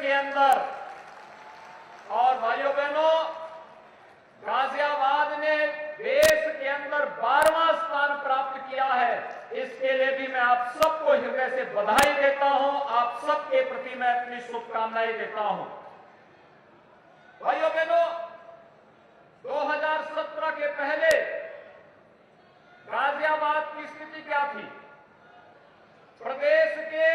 के अंदर। और भाइयों बहनों, गाजियाबाद ने देश के अंदर 12वां स्थान प्राप्त किया है। इसके लिए भी मैं आप सबको हृदय से बधाई देता हूं, आप सबके प्रति मैं अपनी शुभकामनाएं देता हूं। भाइयों बहनों, 2017 के पहले गाजियाबाद की स्थिति क्या थी? प्रदेश के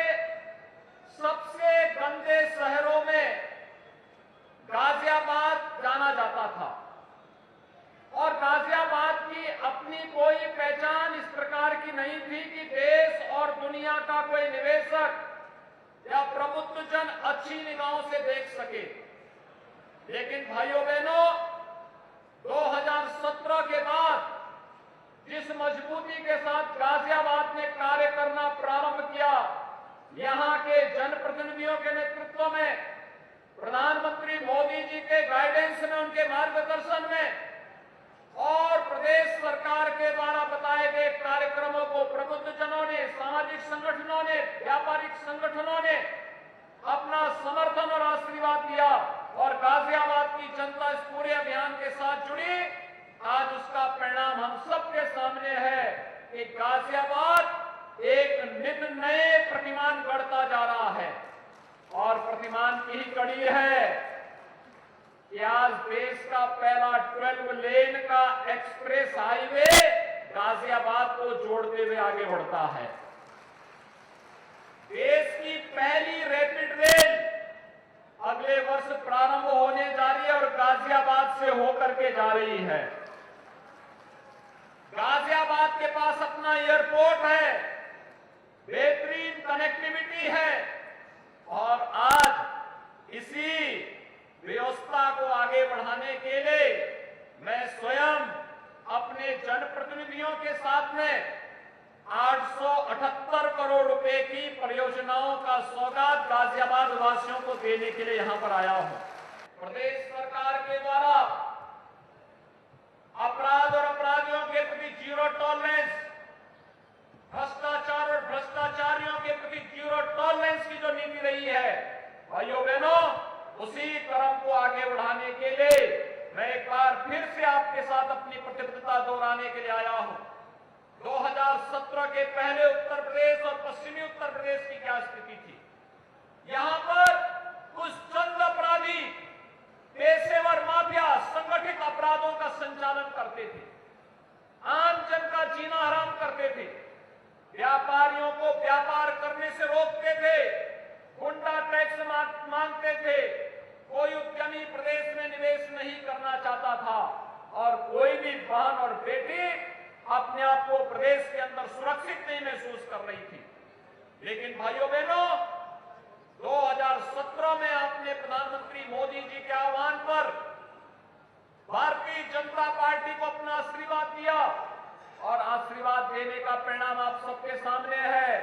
सबसे गंदे शहरों में गाजियाबाद जाना जाता था और गाजियाबाद की अपनी कोई पहचान इस प्रकार की नहीं थी कि देश और दुनिया का कोई निवेशक या प्रबुद्धजन अच्छी निगाहों से देख सके। लेकिन भाइयों बहनों, 2017 के बाद जिस मजबूती के साथ गाजियाबाद ने कार्य करना प्रारंभ किया, यहां के जनप्रतिनिधियों के नेतृत्व में, प्रधानमंत्री मोदी जी के गाइडेंस में, उनके मार्गदर्शन में और प्रदेश सरकार के द्वारा बताए गए कार्यक्रमों को प्रबुद्धजनों ने, सामाजिक संगठनों ने, व्यापारिक संगठनों ने अपना समर्थन और आशीर्वाद दिया और गाजियाबाद की जनता इस पूरे अभियान के साथ जुड़ी। आज उसका परिणाम हम सबके सामने है कि गाजियाबाद एक नित नए प्रतिमान गढ़ता जा रहा है और प्रतिमान की ही कड़ी है कि आज देश का पहला 12 लेन का एक्सप्रेस हाईवे गाजियाबाद को जोड़ते हुए आगे बढ़ता है। देश की पहली रैपिड रेल अगले वर्ष प्रारंभ होने जा रही है और गाजियाबाद से होकर के जा रही है। गाजियाबाद के पास अपना एयरपोर्ट है, बेहतरीन कनेक्टिविटी है और आज इसी व्यवस्था को आगे बढ़ाने के लिए मैं स्वयं अपने जनप्रतिनिधियों के साथ में 878 करोड़ रुपए की परियोजनाओं का सौगात गाजियाबाद वासियों को देने के लिए यहां पर आया हूं। प्रदेश सरकार के द्वारा अपराध और अपराधियों के प्रति जीरो टॉलरेंस, भ्रष्टाचार और भ्रष्टाचारियों के प्रति जीरो टॉलरेंस की जो नीति रही है, भाइयों बहनों, उसी क्रम को आगे बढ़ाने के लिए मैं एक बार फिर से आपके साथ अपनी प्रतिबद्धता दोहराने के लिए आया हूं। 2017 के पहले उत्तर प्रदेश और पश्चिमी उत्तर प्रदेश की क्या स्थिति थी? यहां पर कुछ चंद अपराधी पेशेवर माफिया संगठित अपराधों का संचालन करते थे, आम जन का जीना हराम करते थे, व्यापारियों को व्यापार करने से रोकते थे, गुंडा टैक्स मांगते थे, कोई उद्यमी प्रदेश में निवेश नहीं करना चाहता था और कोई भी बहन और बेटी अपने आप को प्रदेश के अंदर सुरक्षित नहीं महसूस कर रही थी। लेकिन भाइयों बहनों, 2017 में आपने प्रधानमंत्री मोदी जी के आह्वान पर भारतीय जनता पार्टी को अपना आशीर्वाद दिया और आशीर्वाद देने का परिणाम आप सबके सामने है।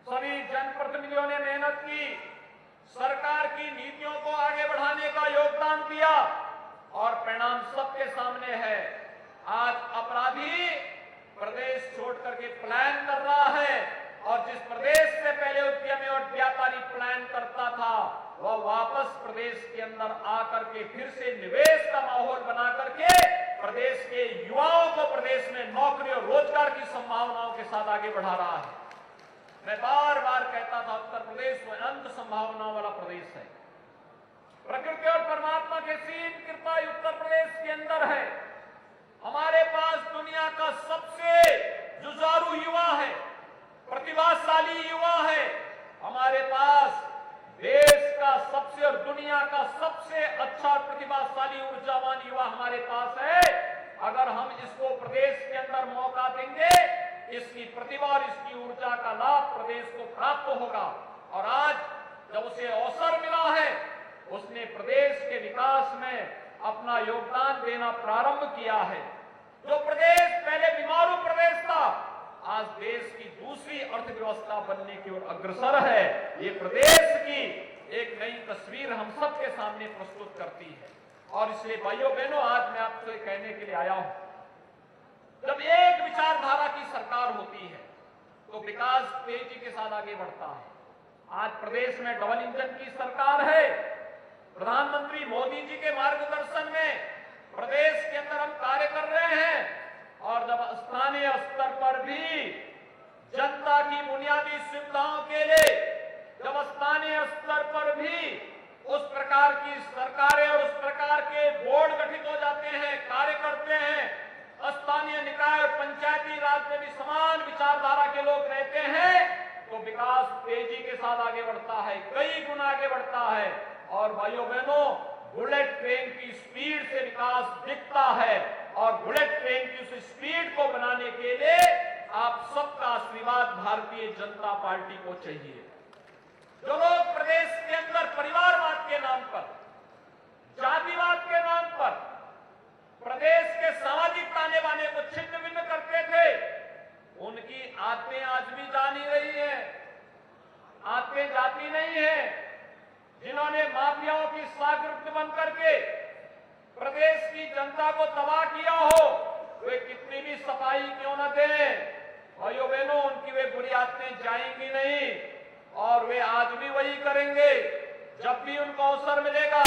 सभी जनप्रतिनिधियों ने मेहनत की, सरकार की नीतियों को आगे बढ़ाने का योगदान दिया और परिणाम सबके सामने है। आज अपराधी प्रदेश छोड़ करके पलायन कर रहा है और जिस प्रदेश से पहले उद्यमी और व्यापारी पलायन करता था, वह वापस प्रदेश के अंदर आकर के फिर से निवेश का माहौल बना करके प्रदेश के युवाओं को प्रदेश में नौकरी और रोजगार की संभावनाओं के साथ आगे बढ़ा रहा है। मैं बार बार कहता था, उत्तर प्रदेश वो अनंत संभावनाओं वाला प्रदेश है। प्रकृति और परमात्मा की सीम कृपा उत्तर प्रदेश के अंदर है। हमारे पास दुनिया का सबसे जुझारू युवा है, प्रतिभाशाली युवा है। हमारे पास देश का सबसे और दुनिया का सबसे अच्छा और प्रतिभाशाली ऊर्जावान युवा हमारे पास है। अगर हम इसको प्रदेश के अंदर मौका देंगे, इसकी प्रतिभा और इसकी ऊर्जा का लाभ प्रदेश को प्राप्त होगा। और आज जब उसे अवसर मिला है, उसने प्रदेश के विकास में अपना योगदान देना प्रारंभ किया है। जो प्रदेश पहले बीमारू प्रदेश था, आज देश की दूसरी अर्थव्यवस्था बनने की ओर अग्रसर है। ये प्रदेश की एक नई तस्वीर हम सबके सामने प्रस्तुत करती है। और इसलिए भाइयों बहनों, आज मैं आपसे कहने के लिए आया हूं, जब एक विचारधारा की सरकार होती है तो विकास तेजी के साथ आगे बढ़ता है। आज प्रदेश में डबल इंजन की सरकार है। प्रधानमंत्री मोदी जी के मार्गदर्शन में प्रदेश के अंदर हम कार्य कर रहे हैं और जब स्थानीय स्तर पर भी जनता की बुनियादी सुविधाओं के लिए जब स्थानीय स्तर पर भी उस प्रकार की सरकारें और उस प्रकार के बोर्ड गठित हो जाते हैं, कार्य करते हैं, स्थानीय निकाय और पंचायती राज में भी समान विचारधारा के लोग रहते हैं, तो विकास तेजी के साथ आगे बढ़ता है, कई गुना आगे बढ़ता है। और भाइयों बहनों, बुलेट ट्रेन की स्पीड से विकास दिखता है और बुलेट ट्रेन की उस स्पीड को बनाने के लिए आप सबका आशीर्वाद भारतीय जनता पार्टी को चाहिए। जो लोग प्रदेश के अंदर परिवारवाद के नाम पर, जातिवाद के नाम पर प्रदेश के सामाजिक ताने बाने को छिन्न भिन्न करते थे, उनकी आत्में आज भी जा नहीं रही है, आत्में जाती नहीं है। जिन्होंने माफियाओं की सागिर्द बन करके प्रदेश की जनता को तबाह किया हो, वे कितनी भी सफाई क्यों न दें, भाइयों बहनों, उनकी वे बुरी आत्में जाएंगी नहीं और वे आज भी वही करेंगे। जब भी उनको अवसर मिलेगा,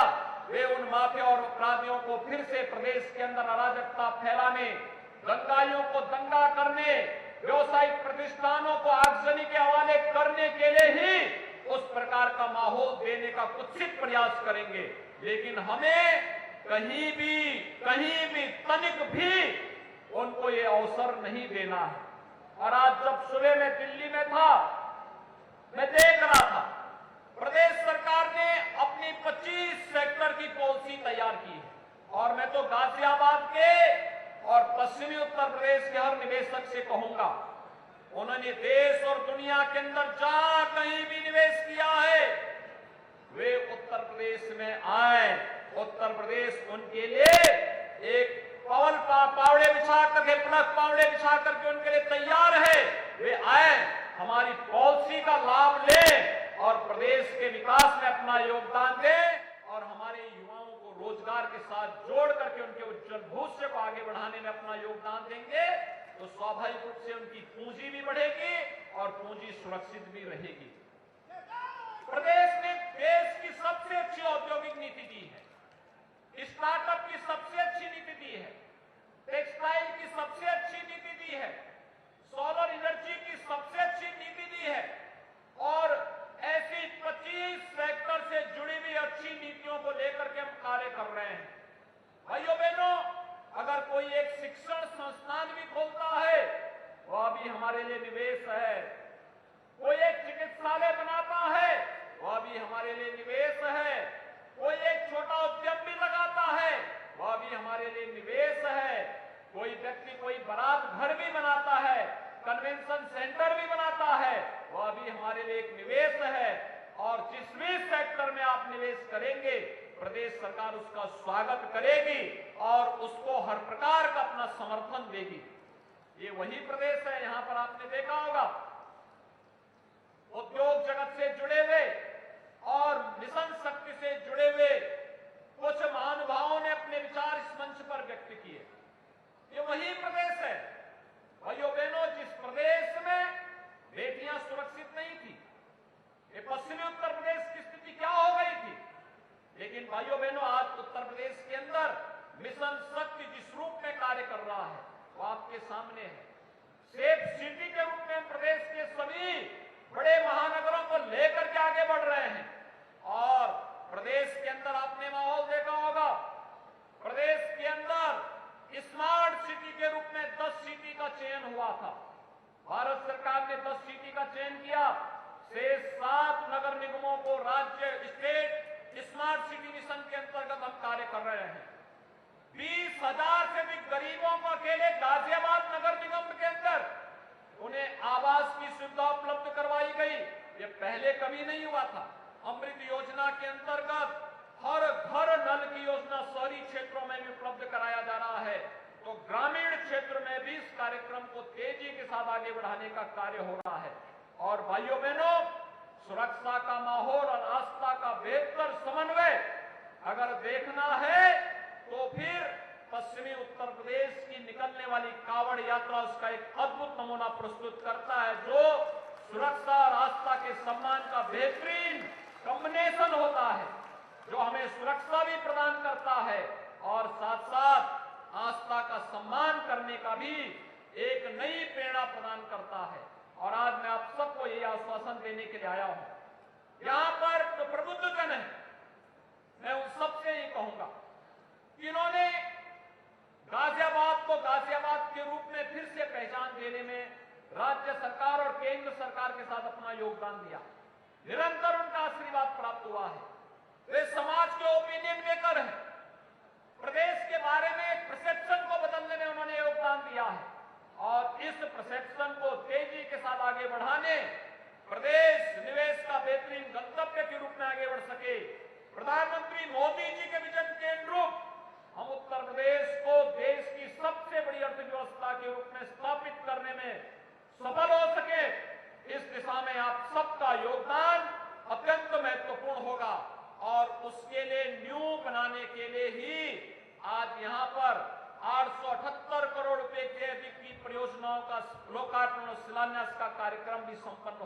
वे उन माफिया और अपराधियों को फिर से प्रदेश के अंदर अराजकता फैलाने, दंगाइयों को दंगा करने, व्यवसायिक प्रतिष्ठानों को आगजनी के हवाले करने के लिए ही उस प्रकार का माहौल देने का कुत्सित प्रयास करेंगे। लेकिन हमें कहीं भी तनिक भी उनको ये अवसर नहीं देना है। और आज जब सुबह में दिल्ली में था, मैं देख रहा था प्रदेश सरकार ने अपनी 25 सेक्टर की पॉलिसी तैयार की है और मैं तो गाजियाबाद के और पश्चिमी उत्तर प्रदेश के हर निवेशक से कहूंगा, उन्होंने देश और दुनिया के अंदर जहां कहीं भी निवेश किया है, वे उत्तर प्रदेश में आए। उत्तर प्रदेश उनके लिए एक पावड़े बिछा करके, प्लग पावड़े बिछा करके उनके लिए तैयार है। वे आए, हमारी पॉलिसी का लाभ लें और प्रदेश के विकास में अपना योगदान दें और हमारे युवाओं को रोजगार के साथ जोड़ करके उनके उज्जवल भविष्य को आगे बढ़ाने में अपना योगदान देंगे, तो स्वाभाविक रूप से उनकी पूंजी भी बढ़ेगी और पूंजी सुरक्षित भी रहेगी। प्रदेश ने देश की सबसे अच्छी औद्योगिक नीति दी है, स्टार्टअप की सबसे अच्छी नीति दी है, टेक्सटाइल की सबसे अच्छी नीति दी है, सोलर एनर्जी की सबसे अच्छी नीति दी है और ऐसी 25 सेक्टर से जुड़ी हुई अच्छी नीतियों को लेकर के हम कार्य कर रहे हैं। भाइयों बहनों, अगर कोई एक शिक्षण संस्थान भी खोलता है, वह भी हमारे लिए निवेश है। कोई एक चिकित्सालय बनाता है, वह भी हमारे लिए निवेश है। कोई एक छोटा उद्यम भी लगाता है, वह भी हमारे लिए निवेश है। कोई व्यक्ति कोई बारात घर भी बनाता है, कन्वेंशन सेंटर भी बनाता है, वह भी हमारे लिए एक निवेश है। और जिस भी सेक्टर में आप निवेश करेंगे, प्रदेश सरकार उसका स्वागत करेगी और उसको हर प्रकार का अपना समर्थन देगी। ये वही प्रदेश है, यहां पर आपने देखा होगा उद्योग जगत से जुड़े हुए और मिशन शक्ति से जुड़े हुए कुछ महानुभावों ने अपने विचार इस मंच पर व्यक्त किए। ये वही प्रदेश है भाइयों बहनों, जिस प्रदेश में बेटियां सुरक्षित नहीं थी। ये पश्चिमी उत्तर प्रदेश की स्थिति क्या हो गई थी, लेकिन भाइयों बहनों आज उत्तर प्रदेश के अंदर मिशन शक्ति जिस रूप में कार्य कर रहा है वो आपके सामने है। सेफ सिटी के रूप में प्रदेश के सभी बड़े महानगरों को लेकर के आगे बढ़ रहे हैं और प्रदेश के अंदर आपने माहौल देखा होगा, प्रदेश के अंदर स्मार्ट सिटी के रूप में 10 सिटी का चयन हुआ था। भारत सरकार ने 10 सिटी का चयन किया, शेष 7 नगर निगमों को राज्य स्टेट स्मार्ट सिटी मिशन के अंतर्गत हम कार्य कर रहे हैं। 20,000 से अधिक गरीबों को अकेले गाजियाबाद नगर निगम के अंदर उन्हें आवास की सुविधा उपलब्ध करवाई गई। ये पहले कभी नहीं हुआ था। अमृत योजना के अंतर्गत हर घर नल की योजना शहरी क्षेत्रों में भी उपलब्ध कराया जा रहा है, तो ग्रामीण क्षेत्र में भी इस कार्यक्रम को तेजी के साथ आगे बढ़ाने का कार्य हो रहा है। और भाइयों बहनों, सुरक्षा का माहौल और आस्था का बेहतर समन्वय अगर देखना है तो फिर पश्चिमी उत्तर प्रदेश की निकलने वाली कांवड़ यात्रा उसका एक अद्भुत नमूना प्रस्तुत करता है, जो सुरक्षा और आस्था के सम्मान का बेहतरीन कॉम्बिनेशन होता है, जो हमें सुरक्षा भी प्रदान करता है और साथ साथ आस्था का सम्मान करने का भी एक नई प्रेरणा प्रदान करता है। और आज मैं आप सबको ये आश्वासन देने के लिए आया हूं। यहां पर जो प्रबुद्धजन है, मैं उन सबसे ये कहूंगा कि इन्होंने गाजियाबाद को गाजियाबाद के रूप में फिर से पहचान देने में राज्य सरकार और केंद्र सरकार के साथ अपना योगदान दिया। निरंतर उनका आशीर्वाद प्राप्त हुआ है। वे समाज के ओपिनियन मेकर हैं। प्रदेश के बारे में एक परसेप्शन को बदलने में उन्होंने योगदान दिया है और इस परसेप्शन को तेजी के साथ आगे बढ़ाने, प्रदेश निवेश का बेहतरीन गंतव्य के रूप में आगे बढ़ सके, प्रधानमंत्री मोदी जी के विजन के अनुरूप हम उत्तर प्रदेश को देश की सबसे बड़ी अर्थव्यवस्था के रूप में स्थापित करने में सफल हो सके, इस दिशा में आप सबका योगदान अत्यंत महत्वपूर्ण होगा। और उसके लिए न्यू बनाने के लिए ही आज यहां पर 878 करोड़ रुपए के अधिक की परियोजनाओं का लोकार्पण और शिलान्यास का कार्यक्रम भी संपन्न